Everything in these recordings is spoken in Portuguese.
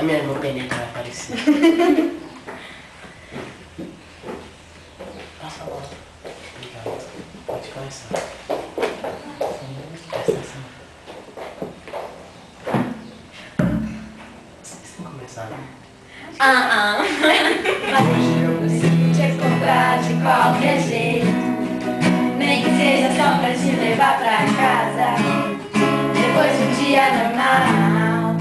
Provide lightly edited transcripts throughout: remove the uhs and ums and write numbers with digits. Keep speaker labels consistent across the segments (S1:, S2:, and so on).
S1: A minha irmã Benita vai aparecer. Passa a bola. Obrigado. Pode começar. Presta atenção. Vocês têm que começar, né?
S2: Hoje eu preciso te encontrar de qualquer jeito, nem que seja só pra te levar pra casa, depois de um dia normal.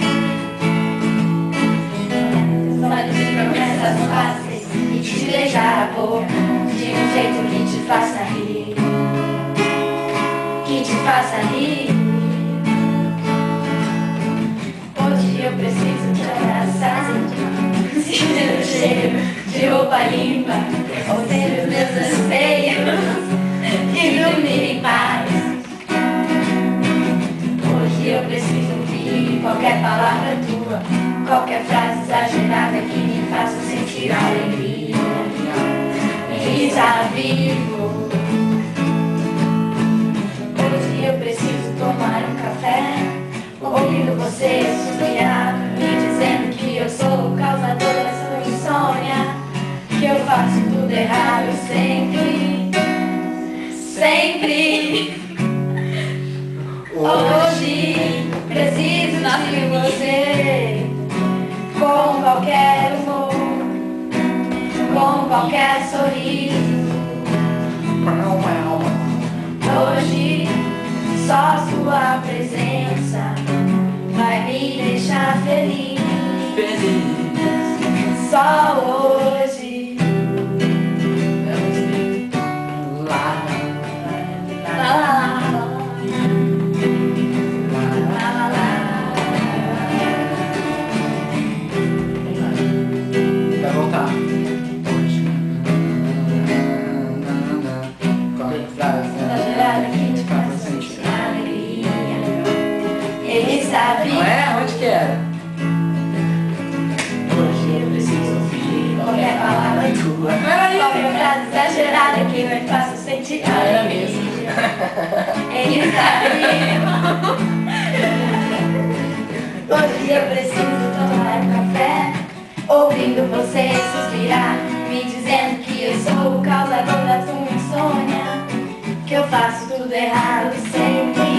S2: Os olhos de promessas fáceis e te beijar a boca de um jeito que te faça rir, que te faça rir. Hoje eu preciso te abraçar, sentir o cheiro de roupa limpa, ouvir os meus anseios e dormir em paz. Hoje eu preciso ouvir qualquer palavra tua, qualquer frase exagerada que me faça sentir alegria e estar vivo. Hoje eu preciso tomar um café, ouvindo você suspirar, me dizendo que eu sou o causador da sua insônia, que eu faço tudo errado sempre, sempre. Hoje preciso de você, com qualquer humor, com qualquer sorriso. Hoje só sua presença vai me deixar feliz. Só hoje.
S1: Lá.
S2: Lá, lá, lá, lá, lá, lá.
S3: Vai voltar. Qual é a frase?
S2: Exagerada que te faça sentir alegria. Ele sabe.
S3: Não é? Onde que era?
S1: Hoje eu preciso ouvir
S2: Qualquer palavra tua, qualquer frase exagerada que me faça sentir
S1: era
S2: alegria.
S1: mesmo.
S2: Ele está vivo. Hoje eu preciso tomar um café, ouvindo você suspirar, me dizendo que eu sou o causador da tua insônia, que eu faço tudo errado sempre,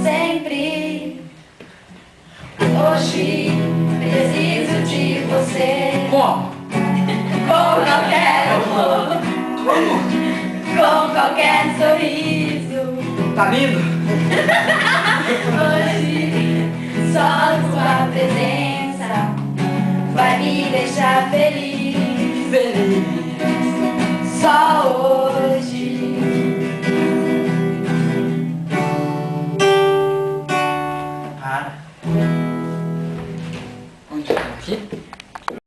S2: sempre. Hoje preciso de você,
S3: Como?
S2: com qualquer amor, com qualquer sorriso.
S3: Tá lindo?